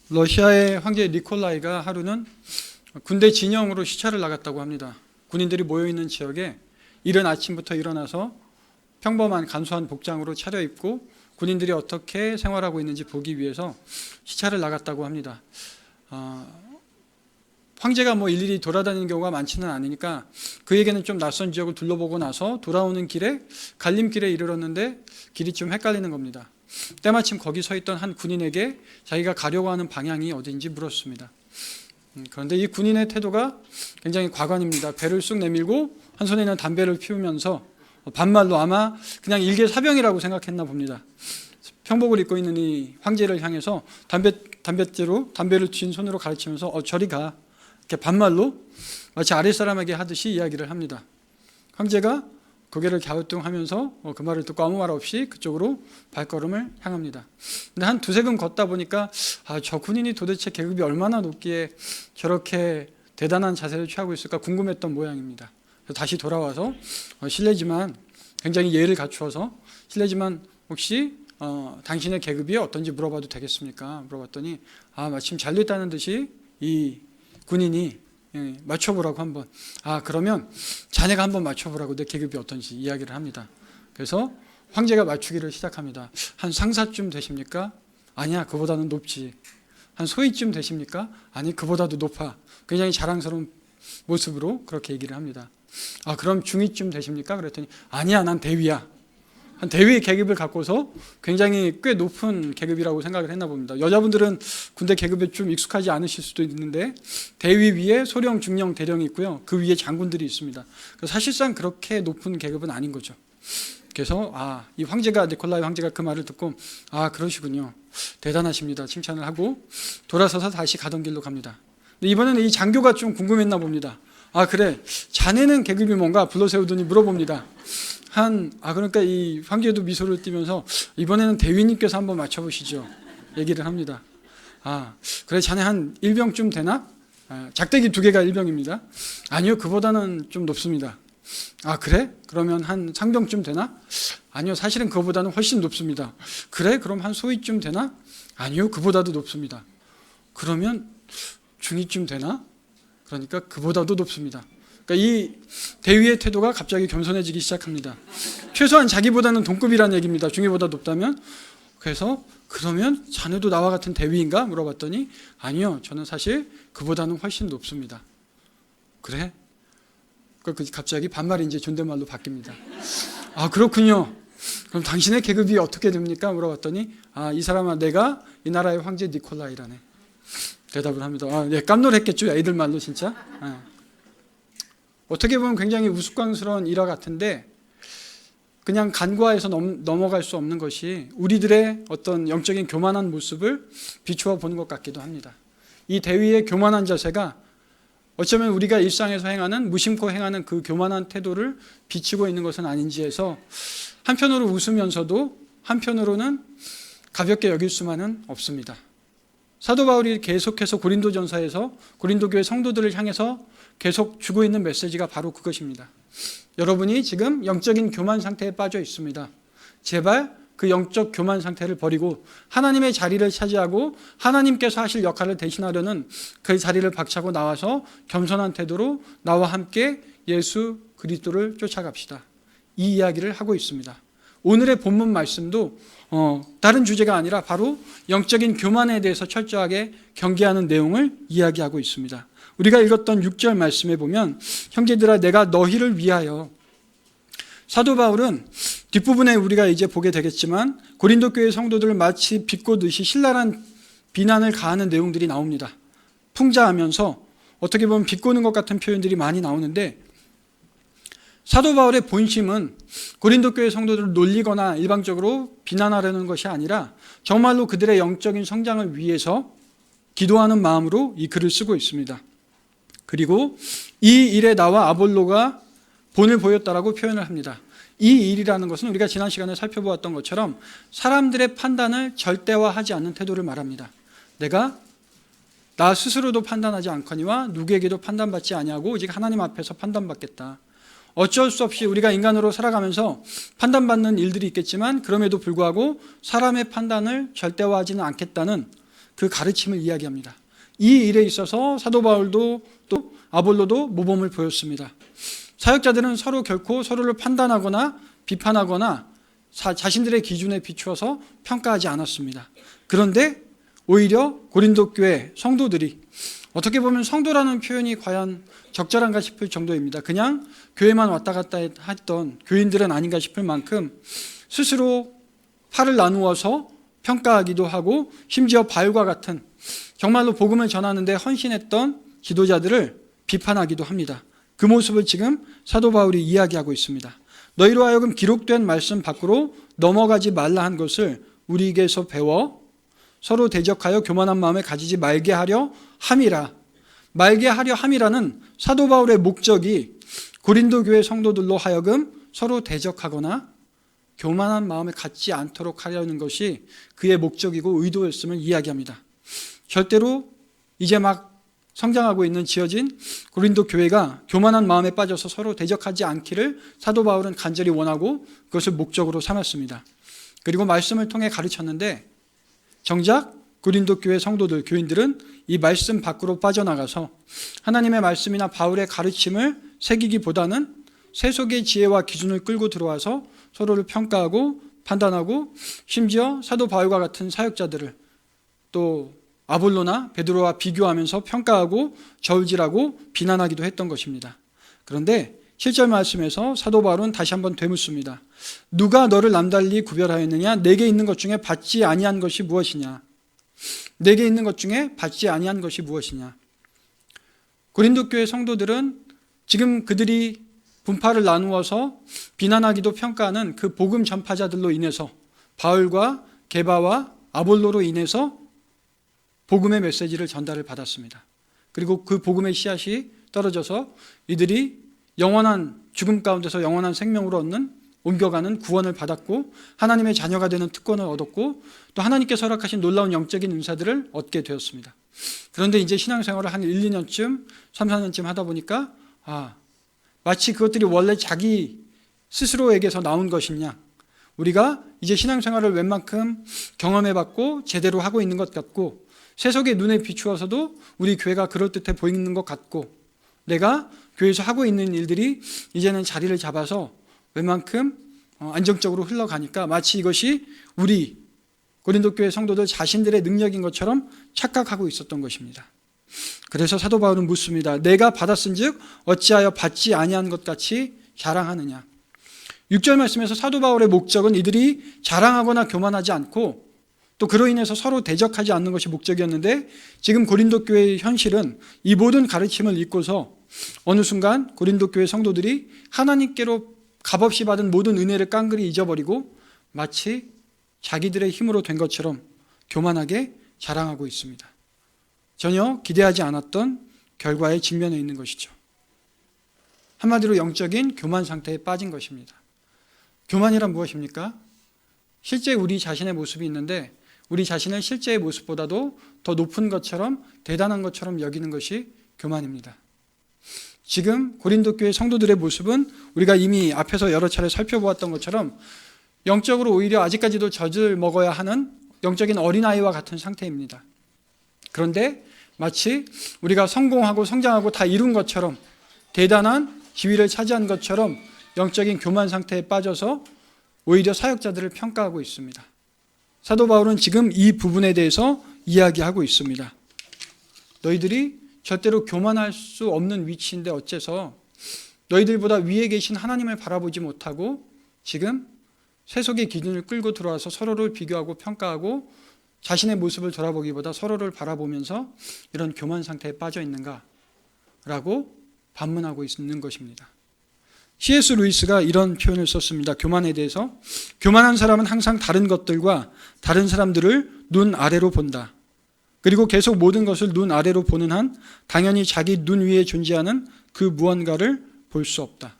러시아의 황제 니콜라이가 하루는 군대 진영으로 시찰을 나갔다고 합니다. 군인들이 모여있는 지역에 이른 아침부터 일어나서 평범한 간소한 복장으로 차려입고 군인들이 어떻게 생활하고 있는지 보기 위해서 시찰을 나갔다고 합니다. 황제가 일일이 돌아다니는 경우가 많지는 않으니까 그에게는 좀 낯선 지역을 둘러보고 나서 돌아오는 길에 갈림길에 이르렀는데 길이 좀 헷갈리는 겁니다. 때마침 거기 서 있던 한 군인에게 자기가 가려고 하는 방향이 어디인지 물었습니다. 그런데 이 군인의 태도가 굉장히 과관입니다. 배를 쑥 내밀고 한 손에는 담배를 피우면서 반말로 아마 그냥 일개 사병이라고 생각했나 봅니다. 평복을 입고 있는 이 황제를 향해서 담배를 쥔 손으로 가르치면서 저리 가, 이렇게 반말로 마치 아랫사람에게 하듯이 이야기를 합니다. 황제가 고개를 갸우뚱하면서 그 말을 듣고 아무 말 없이 그쪽으로 발걸음을 향합니다. 근데 한 두세 금 걷다 보니까 저 군인이 도대체 계급이 얼마나 높기에 저렇게 대단한 자세를 취하고 있을까 궁금했던 모양입니다. 그래서 다시 돌아와서 실례지만, 굉장히 예를 갖추어서 실례지만 혹시 당신의 계급이 어떤지 물어봐도 되겠습니까? 물어봤더니 마침 잘됐다는 듯이 이 군인이 맞춰보라고 한번, 그러면 자네가 한번 맞춰보라고, 내 계급이 어떤지 이야기를 합니다. 그래서 황제가 맞추기를 시작합니다. 한 상사쯤 되십니까? 아니야, 그보다는 높지. 한 소위쯤 되십니까? 아니, 그보다도 높아. 굉장히 자랑스러운 모습으로 그렇게 얘기를 합니다. 그럼 중위쯤 되십니까? 그랬더니 아니야, 난 대위야. 한 대위 계급을 갖고서 굉장히 꽤 높은 계급이라고 생각을 했나 봅니다. 여자분들은 군대 계급에 좀 익숙하지 않으실 수도 있는데 대위 위에 소령, 중령, 대령이 있고요. 그 위에 장군들이 있습니다. 사실상 그렇게 높은 계급은 아닌 거죠. 그래서 이 황제가, 니콜라이 황제가 그 말을 듣고 그러시군요, 대단하십니다, 칭찬을 하고 돌아서서 다시 가던 길로 갑니다. 근데 이번에는 이 장교가 좀 궁금했나 봅니다. 그래, 자네는 계급이 뭔가 불러세우더니 물어봅니다. 그러니까 이 황제도 미소를 띠면서 이번에는 대위님께서 한번 맞춰보시죠, 얘기를 합니다. 그래, 자네 한 일병쯤 되나? 작대기 2개가 일병입니다. 아니요, 그보다는 좀 높습니다. 그래? 그러면 한 상병쯤 되나? 아니요, 사실은 그거보다는 훨씬 높습니다. 그래? 그럼 한 소위쯤 되나? 아니요, 그보다도 높습니다. 그러면 중위쯤 되나? 그러니까 그보다도 높습니다. 그러니까 이 대위의 태도가 갑자기 겸손해지기 시작합니다. 최소한 자기보다는 동급이라는 얘기입니다. 중위보다 높다면. 그래서 그러면 자네도 나와 같은 대위인가? 물어봤더니 아니요, 저는 사실 그보다는 훨씬 높습니다. 그래? 갑자기 반말이 이제 존댓말로 바뀝니다. 그렇군요. 그럼 당신의 계급이 어떻게 됩니까? 물어봤더니 이 사람아, 내가 이 나라의 황제 니콜라이라네, 대답을 합니다. 깜놀했겠죠, 애들 말로 진짜. 어떻게 보면 굉장히 우스꽝스러운 일화 같은데 그냥 간과해서 넘어갈 수 없는 것이 우리들의 어떤 영적인 교만한 모습을 비추어 보는 것 같기도 합니다. 이 대위의 교만한 자세가 어쩌면 우리가 일상에서 행하는, 무심코 행하는 그 교만한 태도를 비추고 있는 것은 아닌지 해서 한편으로 웃으면서도 한편으로는 가볍게 여길 수만은 없습니다. 사도 바울이 계속해서 고린도전서에서 고린도 교회 성도들을 향해서 계속 주고 있는 메시지가 바로 그것입니다. 여러분이 지금 영적인 교만 상태에 빠져 있습니다. 제발 그 영적 교만 상태를 버리고 하나님의 자리를 차지하고 하나님께서 하실 역할을 대신하려는 그 자리를 박차고 나와서 겸손한 태도로 나와 함께 예수 그리스도를 쫓아갑시다, 이 이야기를 하고 있습니다. 오늘의 본문 말씀도 다른 주제가 아니라 바로 영적인 교만에 대해서 철저하게 경계하는 내용을 이야기하고 있습니다. 우리가 읽었던 6절 말씀에 보면 형제들아, 내가 너희를 위하여, 사도 바울은 뒷부분에 우리가 이제 보게 되겠지만 고린도 교회 성도들을 마치 비꼬듯이 신랄한 비난을 가하는 내용들이 나옵니다. 풍자하면서 어떻게 보면 비꼬는 것 같은 표현들이 많이 나오는데 사도 바울의 본심은 고린도 교회 성도들을 놀리거나 일방적으로 비난하려는 것이 아니라 정말로 그들의 영적인 성장을 위해서 기도하는 마음으로 이 글을 쓰고 있습니다. 그리고 이 일에 나와 아볼로가 본을 보였다라고 표현을 합니다. 이 일이라는 것은 우리가 지난 시간에 살펴보았던 것처럼 사람들의 판단을 절대화하지 않는 태도를 말합니다. 내가 나 스스로도 판단하지 않거니와 누구에게도 판단받지 아니하고 오직 하나님 앞에서 판단받겠다. 어쩔 수 없이 우리가 인간으로 살아가면서 판단받는 일들이 있겠지만 그럼에도 불구하고 사람의 판단을 절대화하지는 않겠다는 그 가르침을 이야기합니다. 이 일에 있어서 사도 바울도 또 아볼로도 모범을 보였습니다. 사역자들은 서로 결코 서로를 판단하거나 비판하거나 자신들의 기준에 비추어서 평가하지 않았습니다. 그런데 오히려 고린도 교회 성도들이, 어떻게 보면 성도라는 표현이 과연 적절한가 싶을 정도입니다. 그냥 교회만 왔다 갔다 했던 교인들은 아닌가 싶을 만큼 스스로 팔을 나누어서 평가하기도 하고, 심지어 바울과 같은 정말로 복음을 전하는데 헌신했던 지도자들을 비판하기도 합니다. 그 모습을 지금 사도 바울이 이야기하고 있습니다. 너희로 하여금 기록된 말씀 밖으로 넘어가지 말라 한 것을 우리에게서 배워 서로 대적하여 교만한 마음에 가지지 말게 하려 함이라. 말게 하려 함이라는 사도 바울의 목적이 고린도 교회 성도들로 하여금 서로 대적하거나 교만한 마음에 갖지 않도록 하려는 것이 그의 목적이고 의도였음을 이야기합니다. 절대로 이제 막 성장하고 있는 지어진 고린도 교회가 교만한 마음에 빠져서 서로 대적하지 않기를 사도 바울은 간절히 원하고 그것을 목적으로 삼았습니다. 그리고 말씀을 통해 가르쳤는데, 정작 고린도 교회 성도들, 교인들은 이 말씀 밖으로 빠져나가서 하나님의 말씀이나 바울의 가르침을 새기기보다는 세속의 지혜와 기준을 끌고 들어와서 서로를 평가하고 판단하고, 심지어 사도 바울과 같은 사역자들을 또 아볼로나 베드로와 비교하면서 평가하고 저울질하고 비난하기도 했던 것입니다. 그런데 7절 말씀에서 사도 바울은 다시 한번 되묻습니다. 누가 너를 남달리 구별하였느냐? 내게 있는 것 중에 받지 아니한 것이 무엇이냐? 내게 있는 것 중에 받지 아니한 것이 무엇이냐? 고린도 교회 성도들은 지금 그들이 분파를 나누어서 비난하기도 평가하는 그 복음 전파자들로 인해서, 바울과 게바와 아볼로로 인해서 복음의 메시지를 전달을 받았습니다. 그리고 그 복음의 씨앗이 떨어져서 이들이 영원한 죽음 가운데서 영원한 생명으로 얻는, 옮겨가는 구원을 받았고, 하나님의 자녀가 되는 특권을 얻었고, 또 하나님께서 허락하신 놀라운 영적인 은사들을 얻게 되었습니다. 그런데 이제 신앙생활을 한 1, 2년쯤, 3, 4년쯤 하다 보니까 마치 그것들이 원래 자기 스스로에게서 나온 것이냐, 우리가 이제 신앙생활을 웬만큼 경험해봤고 제대로 하고 있는 것 같고, 세속의 눈에 비추어서도 우리 교회가 그럴듯해 보이는 것 같고, 내가 교회에서 하고 있는 일들이 이제는 자리를 잡아서 웬만큼 안정적으로 흘러가니까 마치 이것이 우리 고린도 교회 성도들 자신들의 능력인 것처럼 착각하고 있었던 것입니다. 그래서 사도 바울은 묻습니다. 내가 받았은즉 어찌하여 받지 아니한 것 같이 자랑하느냐? 6절 말씀에서 사도 바울의 목적은 이들이 자랑하거나 교만하지 않고 또 그로 인해서 서로 대적하지 않는 것이 목적이었는데, 지금 고린도 교회의 현실은 이 모든 가르침을 잊고서 어느 순간 고린도 교회 성도들이 하나님께로 값없이 받은 모든 은혜를 깡그리 잊어버리고 마치 자기들의 힘으로 된 것처럼 교만하게 자랑하고 있습니다. 전혀 기대하지 않았던 결과에 직면해 있는 것이죠. 한마디로 영적인 교만 상태에 빠진 것입니다. 교만이란 무엇입니까? 실제 우리 자신의 모습이 있는데 우리 자신을 실제의 모습보다도 더 높은 것처럼, 대단한 것처럼 여기는 것이 교만입니다. 지금 고린도 교회 성도들의 모습은 우리가 이미 앞에서 여러 차례 살펴보았던 것처럼 영적으로 오히려 아직까지도 젖을 먹어야 하는 영적인 어린아이와 같은 상태입니다. 그런데 마치 우리가 성공하고 성장하고 다 이룬 것처럼, 대단한 지위를 차지한 것처럼 영적인 교만 상태에 빠져서 오히려 사역자들을 평가하고 있습니다. 사도 바울은 지금 이 부분에 대해서 이야기하고 있습니다. 너희들이 절대로 교만할 수 없는 위치인데 어째서 너희들보다 위에 계신 하나님을 바라보지 못하고 지금 세속의 기준을 끌고 들어와서 서로를 비교하고 평가하고 자신의 모습을 돌아보기보다 서로를 바라보면서 이런 교만 상태에 빠져 있는가라고 반문하고 있는 것입니다. C.S. 루이스가 이런 표현을 썼습니다. 교만에 대해서. 교만한 사람은 항상 다른 것들과 다른 사람들을 눈 아래로 본다. 그리고 계속 모든 것을 눈 아래로 보는 한 당연히 자기 눈 위에 존재하는 그 무언가를 볼 수 없다.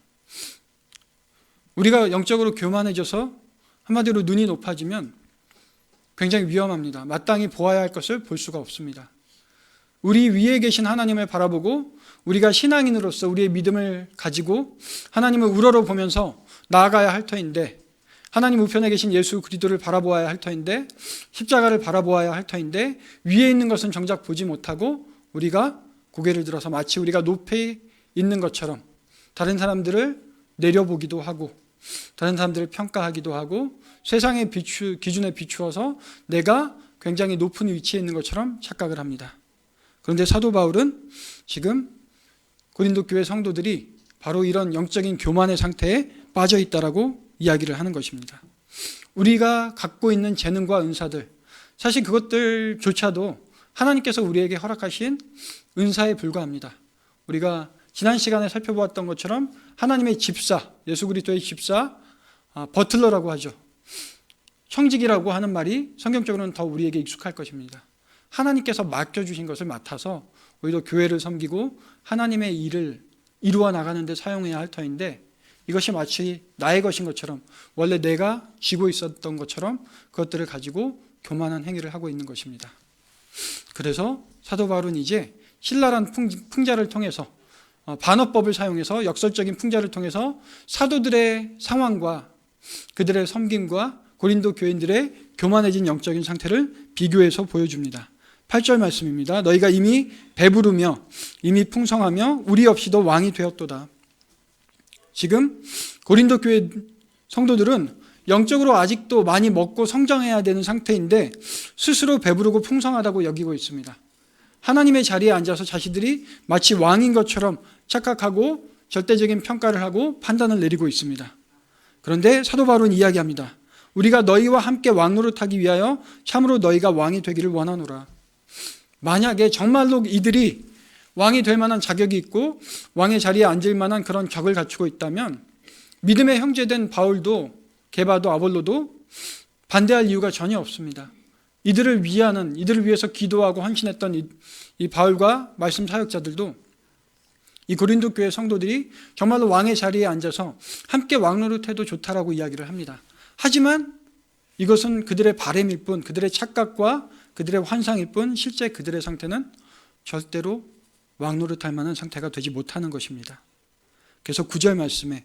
우리가 영적으로 교만해져서 한마디로 눈이 높아지면 굉장히 위험합니다. 마땅히 보아야 할 것을 볼 수가 없습니다. 우리 위에 계신 하나님을 바라보고 우리가 신앙인으로서 우리의 믿음을 가지고 하나님을 우러러 보면서 나아가야 할 터인데, 하나님 우편에 계신 예수 그리스도를 바라보아야 할 터인데, 십자가를 바라보아야 할 터인데, 위에 있는 것은 정작 보지 못하고 우리가 고개를 들어서 마치 우리가 높이 있는 것처럼 다른 사람들을 내려보기도 하고 다른 사람들을 평가하기도 하고 세상의 기준에 비추어서 내가 굉장히 높은 위치에 있는 것처럼 착각을 합니다. 그런데 사도 바울은 지금 고린도 교회 성도들이 바로 이런 영적인 교만의 상태에 빠져 있다라고 이야기를 하는 것입니다. 우리가 갖고 있는 재능과 은사들, 사실 그것들조차도 하나님께서 우리에게 허락하신 은사에 불과합니다. 우리가 지난 시간에 살펴보았던 것처럼 하나님의 집사, 예수 그리스도의 집사, 버틀러라고 하죠. 형직이라고 하는 말이 성경적으로는 더 우리에게 익숙할 것입니다. 하나님께서 맡겨주신 것을 맡아서 오히려 교회를 섬기고 하나님의 일을 이루어 나가는 데 사용해야 할 터인데, 이것이 마치 나의 것인 것처럼, 원래 내가 쥐고 있었던 것처럼 그것들을 가지고 교만한 행위를 하고 있는 것입니다. 그래서 사도 바울은 이제 신랄한 풍자를 통해서, 반어법을 사용해서 역설적인 풍자를 통해서 사도들의 상황과 그들의 섬김과 고린도 교인들의 교만해진 영적인 상태를 비교해서 보여줍니다. 8절 말씀입니다. 너희가 이미 배부르며 이미 풍성하며 우리 없이도 왕이 되었도다. 지금 고린도 교회 성도들은 영적으로 아직도 많이 먹고 성장해야 되는 상태인데 스스로 배부르고 풍성하다고 여기고 있습니다. 하나님의 자리에 앉아서 자신들이 마치 왕인 것처럼 착각하고 절대적인 평가를 하고 판단을 내리고 있습니다. 그런데 사도 바울은 이야기합니다. 우리가 너희와 함께 왕노릇하기 위하여 참으로 너희가 왕이 되기를 원하노라. 만약에 정말로 이들이 왕이 될 만한 자격이 있고 왕의 자리에 앉을 만한 그런 격을 갖추고 있다면 믿음의 형제된 바울도 게바도 아볼로도 반대할 이유가 전혀 없습니다. 이들을 위해서 기도하고 헌신했던 이 바울과 말씀 사역자들도 이 고린도 교회 성도들이 정말로 왕의 자리에 앉아서 함께 왕노릇해도 좋다라고 이야기를 합니다. 하지만 이것은 그들의 바램일 뿐, 그들의 착각과 그들의 환상일 뿐, 실제 그들의 상태는 절대로 왕노릇할 만한 상태가 되지 못하는 것입니다. 그래서 9절 말씀에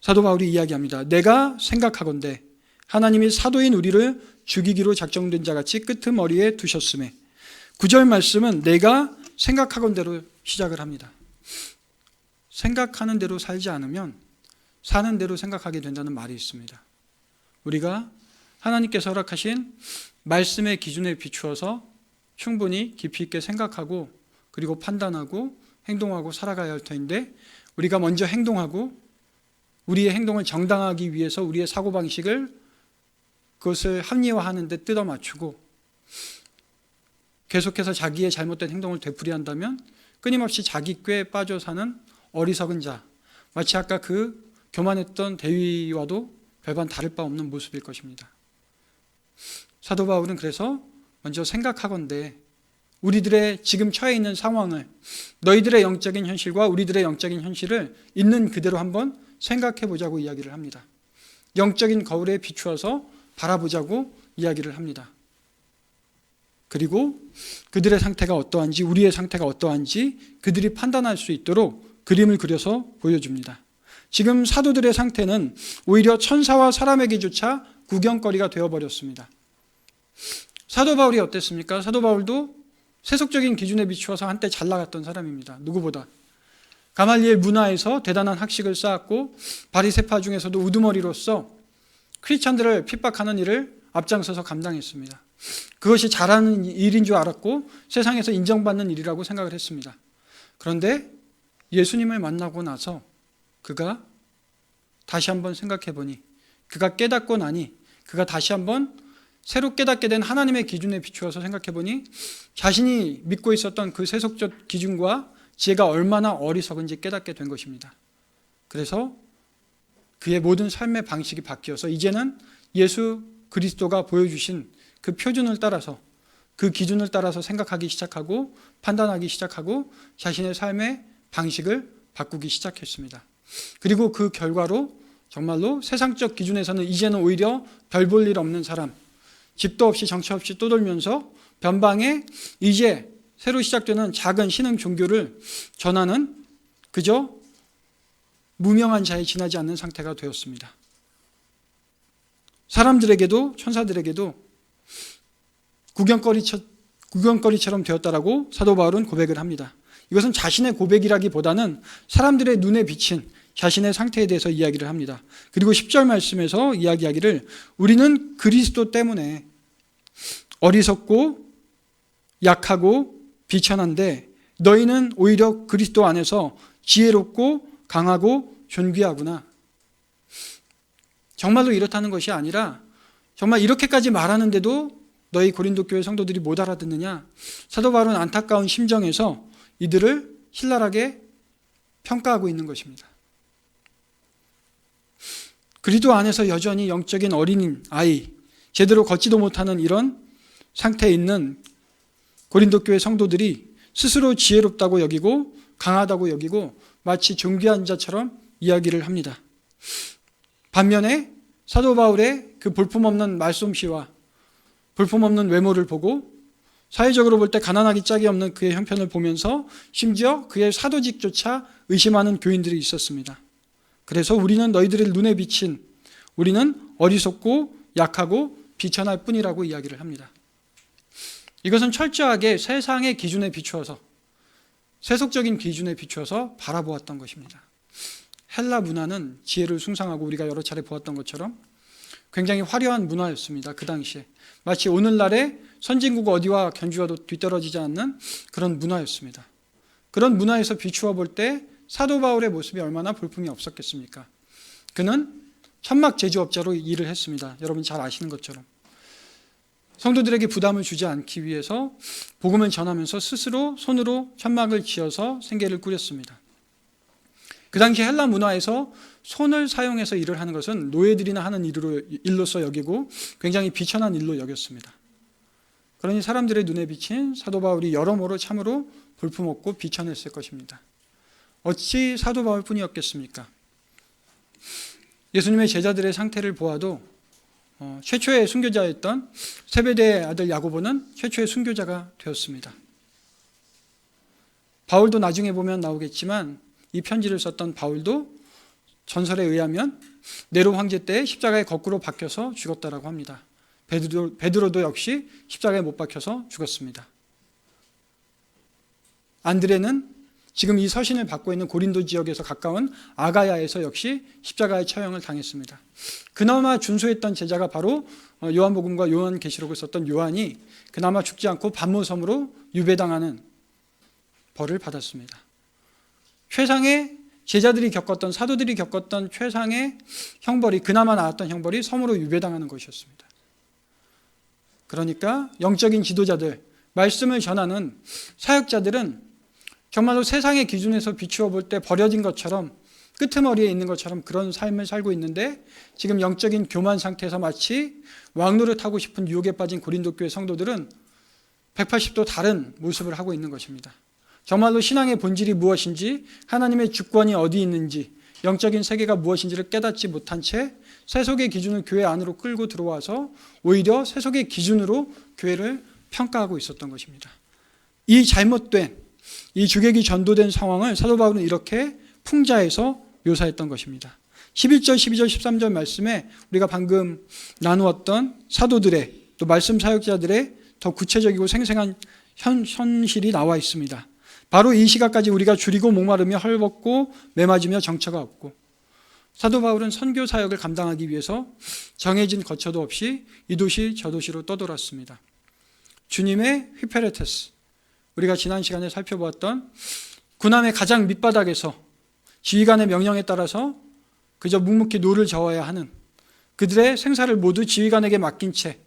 사도 바울이 이야기합니다. 내가 생각하건대 하나님이 사도인 우리를 죽이기로 작정된 자같이 끄트머리에 두셨음에, 9절 말씀은 내가 생각하건대로 시작을 합니다. 생각하는 대로 살지 않으면 사는 대로 생각하게 된다는 말이 있습니다. 우리가 하나님께서 허락하신 말씀의 기준에 비추어서 충분히 깊이 있게 생각하고 그리고 판단하고 행동하고 살아가야 할 터인데, 우리가 먼저 행동하고 우리의 행동을 정당하기 위해서 우리의 사고방식을 그것을 합리화하는 데 뜯어 맞추고 계속해서 자기의 잘못된 행동을 되풀이한다면 끊임없이 자기 꾀에 빠져 사는 어리석은 자, 마치 아까 그 교만했던 대위와도 별반 다를 바 없는 모습일 것입니다. 사도 바울은 그래서 먼저 생각하건대 우리들의 지금 처해 있는 상황을, 너희들의 영적인 현실과 우리들의 영적인 현실을 있는 그대로 한번 생각해 보자고 이야기를 합니다. 영적인 거울에 비추어서 바라보자고 이야기를 합니다. 그리고 그들의 상태가 어떠한지, 우리의 상태가 어떠한지 그들이 판단할 수 있도록 그림을 그려서 보여줍니다. 지금 사도들의 상태는 오히려 천사와 사람에게조차 구경거리가 되어버렸습니다. 사도 바울이 어땠습니까? 사도 바울도 세속적인 기준에 비추어서 한때 잘 나갔던 사람입니다. 누구보다. 가말리엘 문화에서 대단한 학식을 쌓았고 바리새파 중에서도 우두머리로서 크리스찬들을 핍박하는 일을 앞장서서 감당했습니다. 그것이 잘하는 일인 줄 알았고 세상에서 인정받는 일이라고 생각을 했습니다. 그런데 예수님을 만나고 나서 그가 다시 한번 생각해 보니, 그가 깨닫고 나니, 그가 다시 한번 새로 깨닫게 된 하나님의 기준에 비추어서 생각해 보니 자신이 믿고 있었던 그 세속적 기준과 지혜가 얼마나 어리석은지 깨닫게 된 것입니다. 그래서 그의 모든 삶의 방식이 바뀌어서 이제는 예수 그리스도가 보여주신 그 표준을 따라서, 그 기준을 따라서 생각하기 시작하고 판단하기 시작하고 자신의 삶의 방식을 바꾸기 시작했습니다. 그리고 그 결과로 정말로 세상적 기준에서는 이제는 오히려 별 볼 일 없는 사람, 집도 없이 정처 없이 떠돌면서 변방에 이제 새로 시작되는 작은 신흥 종교를 전하는 그저 무명한 자에 지나지 않는 상태가 되었습니다. 사람들에게도 천사들에게도 구경거리처럼 되었다라고 사도 바울은 고백을 합니다. 이것은 자신의 고백이라기보다는 사람들의 눈에 비친 자신의 상태에 대해서 이야기를 합니다. 그리고 10절 말씀에서 이야기하기를 우리는 그리스도 때문에 어리석고 약하고 비천한데 너희는 오히려 그리스도 안에서 지혜롭고 강하고 존귀하구나. 정말로 이렇다는 것이 아니라 정말 이렇게까지 말하는데도 너희 고린도 교회 성도들이 못 알아듣느냐? 사도 바울은 안타까운 심정에서 이들을 신랄하게 평가하고 있는 것입니다. 그리스도 안에서 여전히 영적인 어린 아이, 제대로 걷지도 못하는 이런 상태에 있는 고린도 교회 성도들이 스스로 지혜롭다고 여기고 강하다고 여기고 마치 존귀한 자처럼 이야기를 합니다. 반면에 사도 바울의 그 볼품없는 말솜씨와 볼품없는 외모를 보고 사회적으로 볼 때 가난하기 짝이 없는 그의 형편을 보면서 심지어 그의 사도직조차 의심하는 교인들이 있었습니다. 그래서 우리는 너희들의 눈에 비친 우리는 어리석고 약하고 비천할 뿐이라고 이야기를 합니다. 이것은 철저하게 세상의 기준에 비추어서 세속적인 기준에 비추어서 바라보았던 것입니다. 헬라 문화는 지혜를 숭상하고 우리가 여러 차례 보았던 것처럼 굉장히 화려한 문화였습니다. 그 당시에 마치 오늘날의 선진국 어디와 견주어도 뒤떨어지지 않는 그런 문화였습니다. 그런 문화에서 비추어 볼 때 사도 바울의 모습이 얼마나 볼품이 없었겠습니까? 그는 천막 제조업자로 일을 했습니다. 여러분 잘 아시는 것처럼 성도들에게 부담을 주지 않기 위해서 복음을 전하면서 스스로 손으로 천막을 지어서 생계를 꾸렸습니다. 그 당시 헬라 문화에서 손을 사용해서 일을 하는 것은 노예들이나 하는 일로서 여기고 굉장히 비천한 일로 여겼습니다. 그러니 사람들의 눈에 비친 사도 바울이 여러모로 참으로 볼품없고 비천했을 것입니다. 어찌 사도 바울뿐이었겠습니까? 예수님의 제자들의 상태를 보아도 최초의 순교자였던 세베대의 아들 야고보는 최초의 순교자가 되었습니다. 바울도 나중에 보면 나오겠지만 이 편지를 썼던 바울도 전설에 의하면 네로 황제 때 십자가에 거꾸로 박혀서 죽었다라고 합니다. 베드로도 역시 십자가에 못 박혀서 죽었습니다. 안드레는 지금 이 서신을 받고 있는 고린도 지역에서 가까운 아가야에서 역시 십자가의 처형을 당했습니다. 그나마 준수했던 제자가 바로 요한복음과 요한계시록을 썼던 요한이 그나마 죽지 않고 반모섬으로 유배당하는 벌을 받았습니다. 최상의 제자들이 겪었던 사도들이 겪었던 최상의 형벌이 그나마 나았던 형벌이 섬으로 유배당하는 것이었습니다. 그러니까 영적인 지도자들, 말씀을 전하는 사역자들은 정말로 세상의 기준에서 비추어 볼 때 버려진 것처럼 끄트머리에 있는 것처럼 그런 삶을 살고 있는데 지금 영적인 교만 상태에서 마치 왕노릇하고 싶은 유혹에 빠진 고린도 교회 성도들은 180도 다른 모습을 하고 있는 것입니다. 정말로 신앙의 본질이 무엇인지, 하나님의 주권이 어디 있는지, 영적인 세계가 무엇인지를 깨닫지 못한 채 세속의 기준을 교회 안으로 끌고 들어와서 오히려 세속의 기준으로 교회를 평가하고 있었던 것입니다. 이 잘못된, 이 주객이 전도된 상황을 사도 바울은 이렇게 풍자해서 묘사했던 것입니다. 11절, 12절, 13절 말씀에 우리가 방금 나누었던 사도들의 또 말씀 사역자들의 더 구체적이고 생생한 현실이 나와 있습니다. 바로 이 시각까지 우리가 줄이고 목마르며 헐벗고 매맞으며 정처가 없고 사도 바울은 선교 사역을 감당하기 위해서 정해진 거처도 없이 이 도시 저 도시로 떠돌았습니다. 주님의 휘페레테스, 우리가 지난 시간에 살펴보았던 군함의 가장 밑바닥에서 지휘관의 명령에 따라서 그저 묵묵히 노를 저어야 하는 그들의 생사를 모두 지휘관에게 맡긴 채,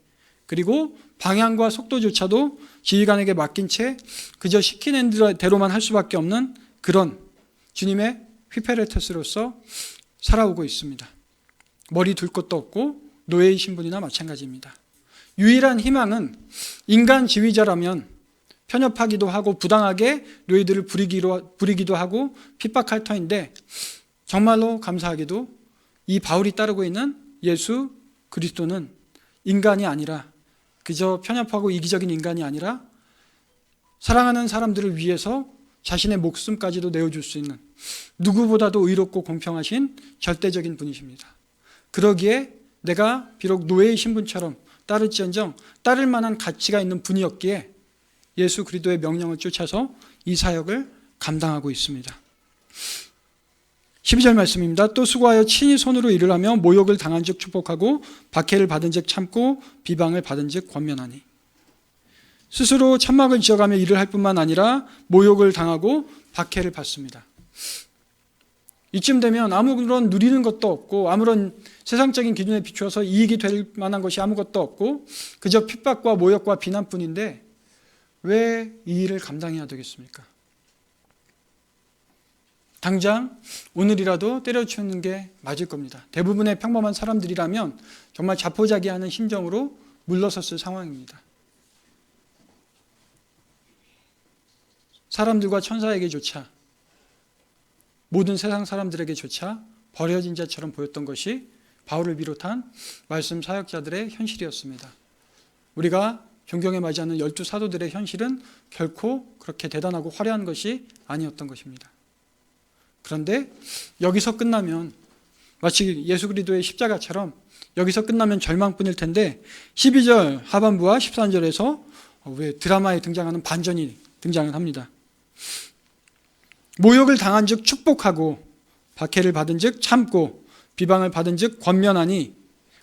그리고 방향과 속도조차도 지휘관에게 맡긴 채 그저 시키는 대로만 할 수밖에 없는 그런 주님의 휘페레테스로서 살아오고 있습니다. 머리 둘 곳도 없고 노예의 신분이나 마찬가지입니다. 유일한 희망은 인간 지휘자라면 편협하기도 하고 부당하게 노예들을 부리기도 하고 핍박할 터인데 정말로 감사하게도 이 바울이 따르고 있는 예수 그리스도는 인간이 아니라 그저 편협하고 이기적인 인간이 아니라 사랑하는 사람들을 위해서 자신의 목숨까지도 내어줄 수 있는 누구보다도 의롭고 공평하신 절대적인 분이십니다. 그러기에 내가 비록 노예의 신분처럼 따를지언정 따를 만한 가치가 있는 분이었기에 예수 그리스도의 명령을 쫓아서 이 사역을 감당하고 있습니다. 12절 말씀입니다. 또 수고하여 친히 손으로 일을 하며 모욕을 당한 즉 축복하고 박해를 받은 즉 참고 비방을 받은 즉 권면하니. 스스로 천막을 지어가며 일을 할 뿐만 아니라 모욕을 당하고 박해를 받습니다. 이쯤 되면 아무런 누리는 것도 없고 아무런 세상적인 기준에 비추어서 이익이 될 만한 것이 아무것도 없고 그저 핍박과 모욕과 비난뿐인데 왜 이 일을 감당해야 되겠습니까? 당장 오늘이라도 때려치우는 게 맞을 겁니다. 대부분의 평범한 사람들이라면 정말 자포자기하는 심정으로 물러섰을 상황입니다. 사람들과 천사에게조차 모든 세상 사람들에게조차 버려진 자처럼 보였던 것이 바울을 비롯한 말씀 사역자들의 현실이었습니다. 우리가 존경에 맞이하는 12사도들의 현실은 결코 그렇게 대단하고 화려한 것이 아니었던 것입니다. 그런데 여기서 끝나면 마치 예수 그리스도의 십자가처럼 여기서 끝나면 절망뿐일 텐데 12절 하반부와 13절에서 왜 드라마에 등장하는 반전이 등장을 합니다. 모욕을 당한 즉 축복하고 박해를 받은 즉 참고 비방을 받은 즉 권면하니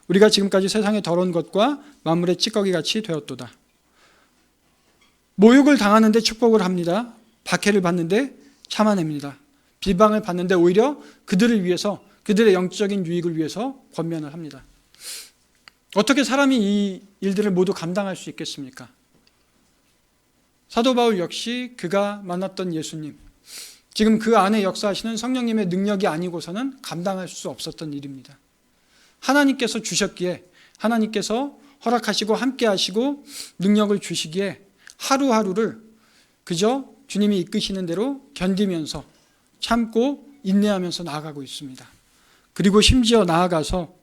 우리가 지금까지 세상의 더러운 것과 만물의 찌꺼기같이 되었도다. 모욕을 당하는데 축복을 합니다. 박해를 받는데 참아냅니다. 비방을 받는데 오히려 그들을 위해서 그들의 영적인 유익을 위해서 권면을 합니다. 어떻게 사람이 이 일들을 모두 감당할 수 있겠습니까? 사도 바울 역시 그가 만났던 예수님, 지금 그 안에 역사하시는 성령님의 능력이 아니고서는 감당할 수 없었던 일입니다. 하나님께서 주셨기에 하나님께서 허락하시고 함께 하시고 능력을 주시기에 하루하루를 그저 주님이 이끄시는 대로 견디면서 참고 인내하면서 나아가고 있습니다. 그리고 심지어 나아가서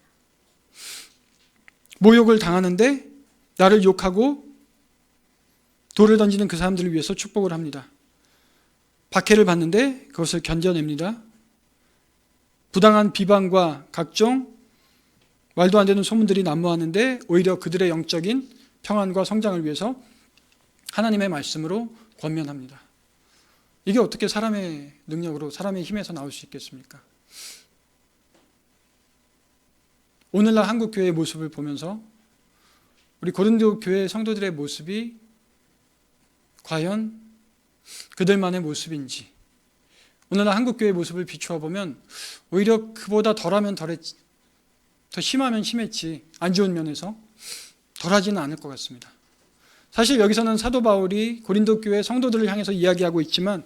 모욕을 당하는데 나를 욕하고 돌을 던지는 그 사람들을 위해서 축복을 합니다. 박해를 받는데 그것을 견뎌냅니다. 부당한 비방과 각종 말도 안 되는 소문들이 난무하는데 오히려 그들의 영적인 평안과 성장을 위해서 하나님의 말씀으로 권면합니다. 이게 어떻게 사람의 능력으로 사람의 힘에서 나올 수 있겠습니까? 오늘날 한국교회의 모습을 보면서 우리 고린도 교회 성도들의 모습이 과연 그들만의 모습인지, 오늘날 한국교회의 모습을 비추어 보면 오히려 그보다 덜하면 덜했지, 더 심하면 심했지, 안 좋은 면에서 덜하지는 않을 것 같습니다. 사실 여기서는 사도 바울이 고린도 교회 성도들을 향해서 이야기하고 있지만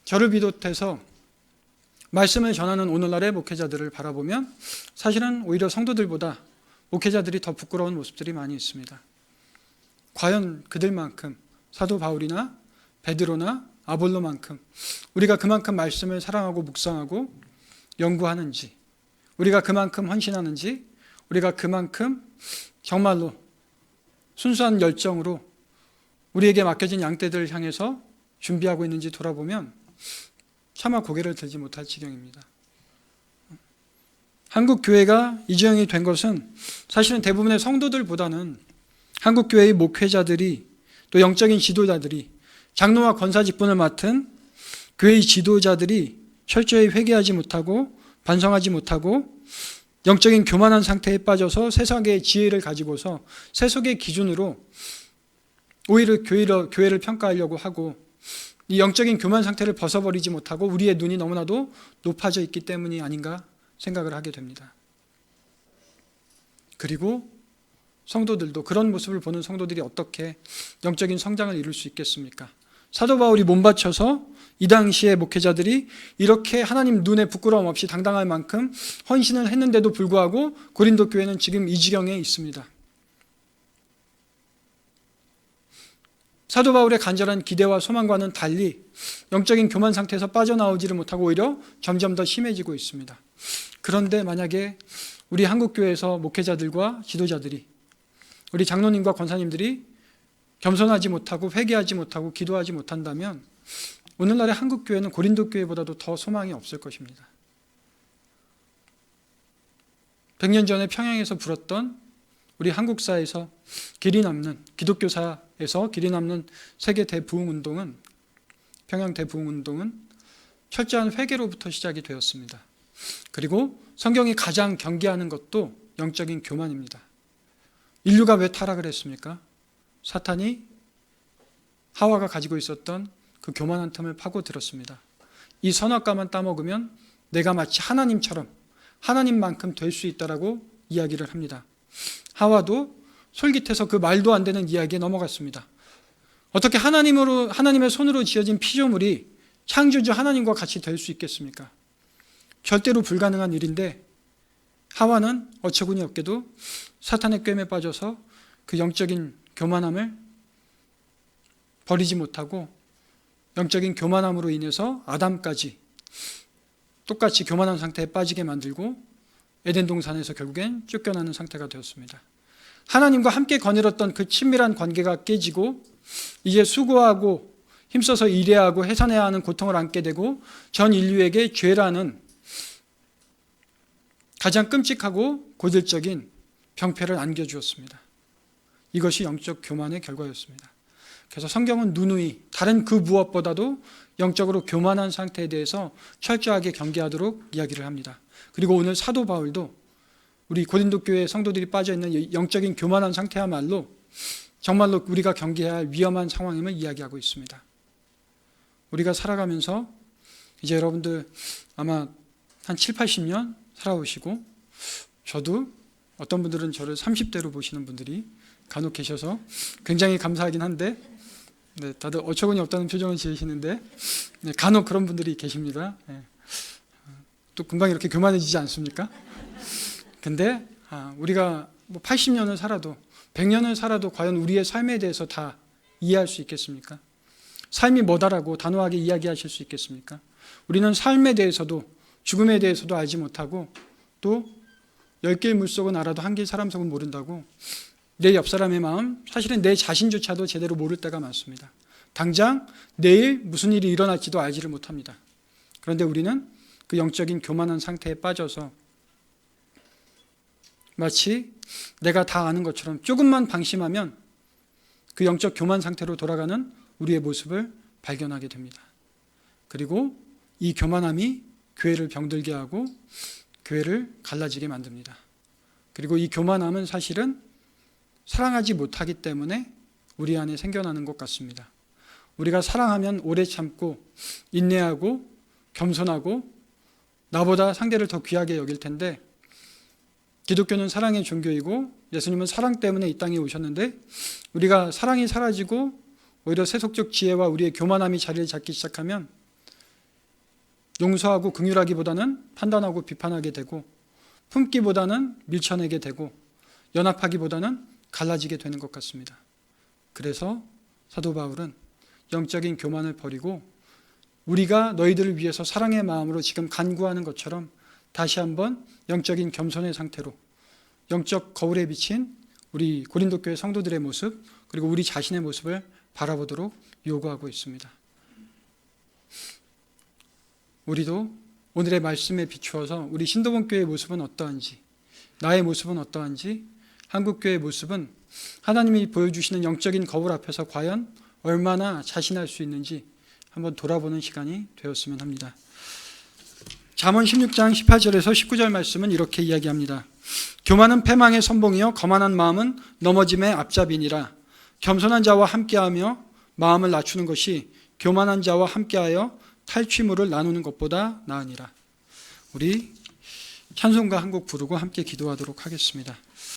저를 비롯해서 말씀을 전하는 오늘날의 목회자들을 바라보면 사실은 오히려 성도들보다 목회자들이 더 부끄러운 모습들이 많이 있습니다. 과연 그들만큼 사도 바울이나 베드로나 아볼로만큼 우리가 그만큼 말씀을 사랑하고 묵상하고 연구하는지, 우리가 그만큼 헌신하는지, 우리가 그만큼 정말로 순수한 열정으로 우리에게 맡겨진 양떼들을 향해서 준비하고 있는지 돌아보면 차마 고개를 들지 못할 지경입니다. 한국 교회가 이 지경이 된 것은 사실은 대부분의 성도들보다는 한국 교회의 목회자들이 또 영적인 지도자들이 장로와 권사 직분을 맡은 교회의 지도자들이 철저히 회개하지 못하고 반성하지 못하고 영적인 교만한 상태에 빠져서 세상의 지혜를 가지고서 세속의 기준으로 오히려 교회를 평가하려고 하고 이 영적인 교만 상태를 벗어버리지 못하고 우리의 눈이 너무나도 높아져 있기 때문이 아닌가 생각을 하게 됩니다. 그리고 성도들도 그런 모습을 보는 성도들이 어떻게 영적인 성장을 이룰 수 있겠습니까? 사도 바울이 몸바쳐서 이 당시의 목회자들이 이렇게 하나님 눈에 부끄러움 없이 당당할 만큼 헌신을 했는데도 불구하고 고린도 교회는 지금 이 지경에 있습니다. 사도 바울의 간절한 기대와 소망과는 달리 영적인 교만 상태에서 빠져나오지를 못하고 오히려 점점 더 심해지고 있습니다. 그런데 만약에 우리 한국교회에서 목회자들과 지도자들이, 우리 장로님과 권사님들이 겸손하지 못하고 회개하지 못하고 기도하지 못한다면 오늘날의 한국 교회는 고린도 교회보다도 더 소망이 없을 것입니다. 100년 전에 평양에서 불었던 우리 한국사에서 길이 남는 기독교사에서 길이 남는 세계 대부흥운동은 평양 대부흥운동은 철저한 회개로부터 시작이 되었습니다. 그리고 성경이 가장 경계하는 것도 영적인 교만입니다. 인류가 왜 타락을 했습니까? 사탄이 하와가 가지고 있었던 그 교만한 틈을 파고들었습니다. 이 선악과만 따먹으면 내가 마치 하나님처럼 하나님만큼 될 수 있다라고 이야기를 합니다. 하와도 솔깃해서 그 말도 안 되는 이야기에 넘어갔습니다. 어떻게 하나님의 손으로 지어진 피조물이 창조주 하나님과 같이 될 수 있겠습니까? 절대로 불가능한 일인데 하와는 어처구니 없게도 사탄의 꿰매 빠져서 그 영적인 교만함을 버리지 못하고 영적인 교만함으로 인해서 아담까지 똑같이 교만한 상태에 빠지게 만들고 에덴 동산에서 결국엔 쫓겨나는 상태가 되었습니다. 하나님과 함께 거닐었던 그 친밀한 관계가 깨지고 이제 수고하고 힘써서 일해야 하고 해산해야 하는 고통을 안게 되고 전 인류에게 죄라는 가장 끔찍하고 고질적인 병폐를 안겨주었습니다. 이것이 영적 교만의 결과였습니다. 그래서 성경은 누누이 다른 그 무엇보다도 영적으로 교만한 상태에 대해서 철저하게 경계하도록 이야기를 합니다. 그리고 오늘 사도 바울도 우리 고린도 교회 성도들이 빠져있는 영적인 교만한 상태야말로 정말로 우리가 경계해야 할 위험한 상황임을 이야기하고 있습니다. 우리가 살아가면서 이제 여러분들 아마 한 7, 80년 살아오시고 저도 어떤 분들은 저를 30대로 보시는 분들이 간혹 계셔서 굉장히 감사하긴 한데 네, 다들 어처구니 없다는 표정을 지으시는데 네, 간혹 그런 분들이 계십니다. 네. 또 금방 이렇게 교만해지지 않습니까? 근데 우리가 뭐 80년을 살아도 100년을 살아도 과연 우리의 삶에 대해서 다 이해할 수 있겠습니까? 삶이 뭐다라고 단호하게 이야기하실 수 있겠습니까? 우리는 삶에 대해서도 죽음에 대해서도 알지 못하고 또 10개의 물속은 알아도 1개의 사람 속은 모른다고 내 옆 사람의 마음, 사실은 내 자신조차도 제대로 모를 때가 많습니다. 당장 내일 무슨 일이 일어날지도 알지를 못합니다. 그런데 우리는 그 영적인 교만한 상태에 빠져서 마치 내가 다 아는 것처럼 조금만 방심하면 그 영적 교만 상태로 돌아가는 우리의 모습을 발견하게 됩니다. 그리고 이 교만함이 교회를 병들게 하고 교회를 갈라지게 만듭니다. 그리고 이 교만함은 사실은 사랑하지 못하기 때문에 우리 안에 생겨나는 것 같습니다. 우리가 사랑하면 오래 참고 인내하고 겸손하고 나보다 상대를 더 귀하게 여길 텐데 기독교는 사랑의 종교이고 예수님은 사랑 때문에 이 땅에 오셨는데 우리가 사랑이 사라지고 오히려 세속적 지혜와 우리의 교만함이 자리를 잡기 시작하면 용서하고 긍휼하기보다는 판단하고 비판하게 되고 품기보다는 밀쳐내게 되고 연합하기보다는 갈라지게 되는 것 같습니다. 그래서 사도 바울은 영적인 교만을 버리고 우리가 너희들을 위해서 사랑의 마음으로 지금 간구하는 것처럼 다시 한번 영적인 겸손의 상태로 영적 거울에 비친 우리 고린도 교회 성도들의 모습 그리고 우리 자신의 모습을 바라보도록 요구하고 있습니다. 우리도 오늘의 말씀에 비추어서 우리 신도본 교회의 모습은 어떠한지 나의 모습은 어떠한지 한국교회의 모습은 하나님이 보여주시는 영적인 거울 앞에서 과연 얼마나 자신할 수 있는지 한번 돌아보는 시간이 되었으면 합니다. 잠언 16장 18절에서 19절 말씀은 이렇게 이야기합니다. 교만은 패망의 선봉이요 거만한 마음은 넘어짐의 앞잡이니라. 겸손한 자와 함께하며 마음을 낮추는 것이 교만한 자와 함께하여 탈취물을 나누는 것보다 나으니라. 우리 찬송가 한 곡 부르고 함께 기도하도록 하겠습니다.